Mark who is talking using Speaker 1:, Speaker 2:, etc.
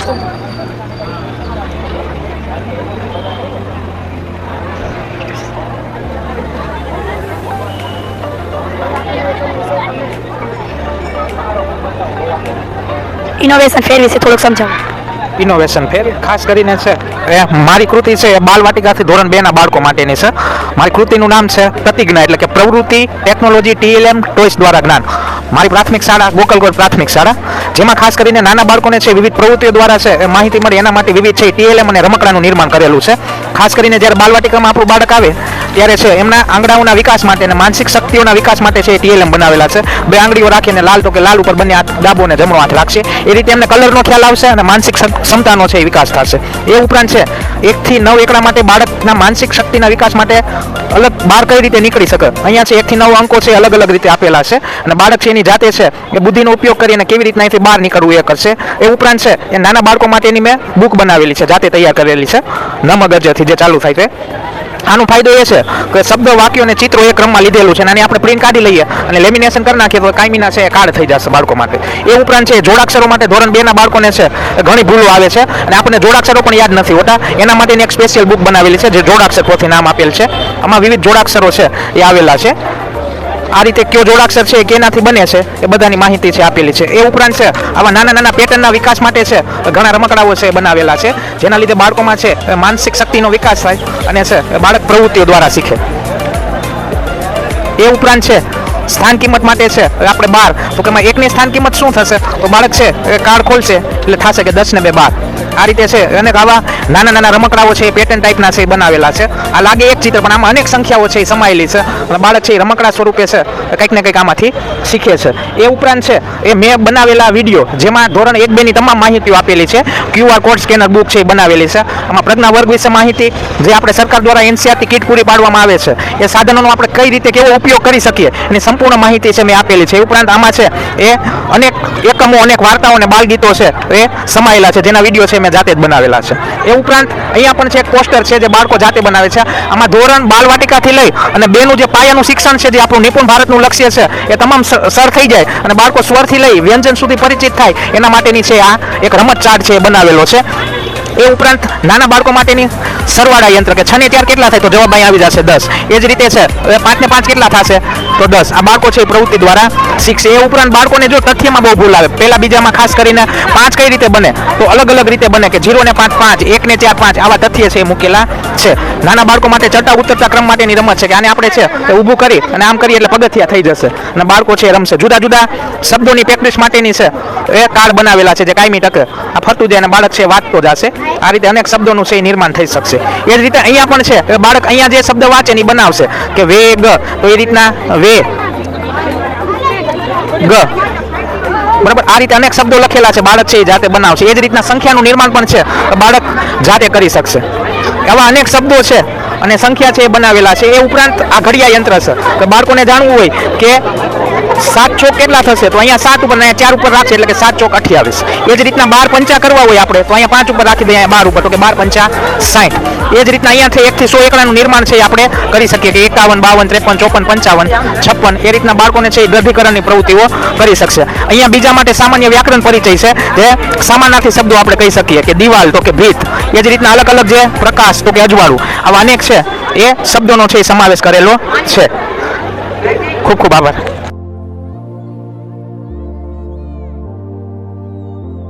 Speaker 1: Innovation ફેર વિશે થોડુંક સમજાવો.
Speaker 2: ઇનોવેશન ફેર ખાસ કરીને છે એ મારી કૃતિ છે એ બાલવાટિકાથી ધોરણ 2 ના બાળકો માટેની છે. મારી કૃતિનું નામ છે પ્રતિજ્ઞા, એટલે કે પ્રવૃત્તિ ટેકનોલોજી TLM ટોયસ દ્વારા જ્ઞાન. મારી પ્રાથમિક શાળા ગોકલગોળ પ્રાથમિક શાળા, જેમાં ખાસ કરીને નાના બાળકોને છે વિવિધ પ્રવૃત્તિઓ દ્વારા છે માહિતી મળે એના માટે વિવિધ છે TLM અને રમકડાનું નિર્માણ કરેલું છે. ખાસ કરીને જ્યારે બાલવાટિકામાં આપણું બાળક આવે ત્યારે છે એમના આંગળાઓના વિકાસ માટે અને માનસિક શક્તિઓના વિકાસ માટે છે TLM બનાવેલા છે. 2 આંગળીઓ રાખીને લાલ તો કે લાલ ઉપર બંને હાથ ડાબો અને જમણો હાથ રાખશે, એ રીતે એમને કલરનો ખ્યાલ આવશે અને માનસિક ક્ષમતાનો છે વિકાસ થશે. એ ઉપરાંત છે 1 થી 9 એકડા માટે બાળકના માનસિક શક્તિના વિકાસ માટે અલગ બહાર કઈ રીતે નીકળી શકે, અહીંયા છે 1 થી 9 અંકો છે અલગ અલગ રીતે આપેલા છે અને બાળક છે એની જાતે છે એ બુદ્ધિનો ઉપયોગ કરીને કેવી રીતના અહીંથી બહાર નીકળવું એ કરશે. એ ઉપરાંત છે એ નાના બાળકો માટેની મેં બુક બનાવેલી છે, જાતે તૈયાર કરેલી છે, નમગજથી જે ચાલુ થાય છે. આનો ફાયદો એ છે કે શબ્દ વાક્યો અને ચિત્રો એક ક્રમમાં લીધેલું છે અને આપણે પ્રિન્ટ કાઢી લઈએ અને લેમિનેશન કરી નાખીએ તો કાયમીના છે કાર્ડ થઈ જશે બાળકો માટે. એ ઉપરાંત છે જોડાક્ષરો માટે ધોરણ 2 ના બાળકોને છે ઘણી ભૂલો આવે છે અને આપણને જોડાક્ષરો પણ યાદ નથી હોતા, એના માટેની એક સ્પેશિયલ બુક બનાવેલી છે જે જોડાક્ષર પોથી નામ આપેલ છે. આમાં વિવિધ જોડાક્ષરો છે એ આવેલા છે. આ રીતે કયો જોડાક્ષર છે કેનાથી બને છે એ બધાની માહિતી છે આપેલી છે. એ ઉપરાંત છે આવા નાના નાના પેટર્નના વિકાસ માટે છે ઘણા રમકડાઓ છે બનાવેલા છે, જેના લીધે બાળકોમાં છે માનસિક શક્તિનો વિકાસ થાય અને છે બાળક પ્રવૃત્તિઓ દ્વારા શીખે. એ ઉપરાંત છે સ્થાન કિંમત માટે છે આપણે 12 તો કે એમાં 1 ની સ્થાન કિંમત શું થશે તો બાળક છે એ કાર્ડ ખોલશે એટલે થશે કે 10 ને 2 12. આ રીતે છે અનેક આવા નાના નાના રમકડાઓ છે એ પેટર્ન ટાઈપના છે એ બનાવેલા છે. આ લાગે એક ચિત્ર પણ આમાં અનેક સંખ્યાઓ છે એ સમાયેલી છે અને બાળક છે એ રમકડા સ્વરૂપે છે કંઈક ને કંઈક આમાંથી શીખે છે. એ ઉપરાંત છે એ મેં બનાવેલા વિડીયો જેમાં ધોરણ 1 2 ની તમામ માહિતીઓ આપેલી છે. QR કોડ સ્કેનર બુક છે એ બનાવેલી છે. આમાં પ્રજ્ઞા વર્ગ વિશે માહિતી જે આપણે સરકાર દ્વારા NCERT કીટ પૂરી પાડવામાં આવે છે એ સાધનોનો આપણે કઈ રીતે કેવો ઉપયોગ કરી શકીએ એની સંપૂર્ણ માહિતી છે મેં આપેલી છે. એ ઉપરાંત આમાં છે એ અનેક એકમો અનેક વાર્તાઓ અને બાલગીતો છે એ સમાયેલા છે જેના વિડીયો છે મેં જાતે જ બનાવેલા છે. એ ઉપરાંત અહીંયા પણ છે એક પોસ્ટર છે જે બાળકો જાતે બનાવે છે. આમાં ધોરણ બાલવાટિકાથી લઈ અને 2 નું જે પાયાનું શિક્ષણ છે જે આપણું નિપુણ ભારતનું લક્ષ્ય છે એ તમામ સર થઈ જાય અને બાળકો સ્વરથી લઈ વ્યંજન સુધી પરિચિત થાય એના માટેની છે આ એક રમત ચાર્ટ છે એ બનાવેલો છે. એ ઉપરાંત નાના બાળકો માટેની સરવાળા યંત્ર કે 6 ને 4 કેટલા થાય તો જવાબ અહીં આવી જશે 10. એ જ રીતે છે 5 ને 5 કેટલા થશે તો 10. આ બાળકો છે એ પ્રવૃત્તિ દ્વારા શીખશે. એ ઉપરાંત બાળકોને જો તથ્યમાં બહુ ભૂલ આવે, પહેલા બીજામાં ખાસ કરીને 5 કઈ રીતે બને તો અલગ અલગ રીતે બને કે 0 ને 5 5, 1 ને 4 5 આવા તથ્ય છે એ મૂકેલા છે. નાના બાળકો માટે ચડતા ઉતરતા ક્રમ માટેની રમત છે કે આને આપણે છે એ ઊભું કરી અને આમ કરીએ એટલે પગથિયા થઈ જશે અને બાળકો છે એ રમશે. જુદા જુદા શબ્દોની પ્રેક્ટિસ માટેની છે એ કાર્ડ બનાવેલા છે જે કાયમી ટકે આ ફરતું જાય અને બાળક છે વાંચતો જશે. આ રીતે અનેક શબ્દોનું છે નિર્માણ થઈ શકશે. એ જ રીતે અહીંયા પણ છે બાળક અહીંયા જે શબ્દ વાંચે એ બનાવશે કે વેગ તો એ રીતના વે ગ બરાબર. આ રીતે અનેક શબ્દો લખેલા છે બાળક છે એ જાતે બનાવશે. એ જ રીતના સંખ્યાનું નિર્માણ પણ છે બાળક જાતે કરી શકશે. આવા અનેક શબ્દો છે અને સંખ્યા છે એ બનાવેલા છે. એ ઉપરાંત આ ઘડિયા યંત્ર છે કે બાળકોને જાણવું હોય કે 7 ચોક કેટલા થશે તો અહીંયા 7 ઉપર અહીંયા 4 ઉપર રાખશે એટલે કે 7 ચોક 28. એ જ રીતના 12 પંચા કરવા હોય આપણે તો અહીંયા 5 ઉપર રાખી દઈએ, અહીંયા 12 ઉપર તો કે 12 પંચા 60. એ જ રીતના અહીંયાથી 1 થી 100 એકડાનું નિર્માણ છે આપણે કરી શકીએ કે 51 52 53 54 55 56. એ રીતના બાળકોને છે એ દઢીકરણની પ્રવૃત્તિઓ કરી શકશે. અહીંયા બીજા માટે સામાન્ય વ્યાકરણ પરિચય છે જે સમાનાર્થી શબ્દો આપણે કહી શકીએ કે દિવાલ તો કે ભીત. એ જ રીતના અલગ અલગ જે પ્રકાશ તો કે અજવાળું, આવા અનેક છે એ શબ્દોનો છે એ સમાવેશ કરેલો છે. ખૂબ ખૂબ આભાર.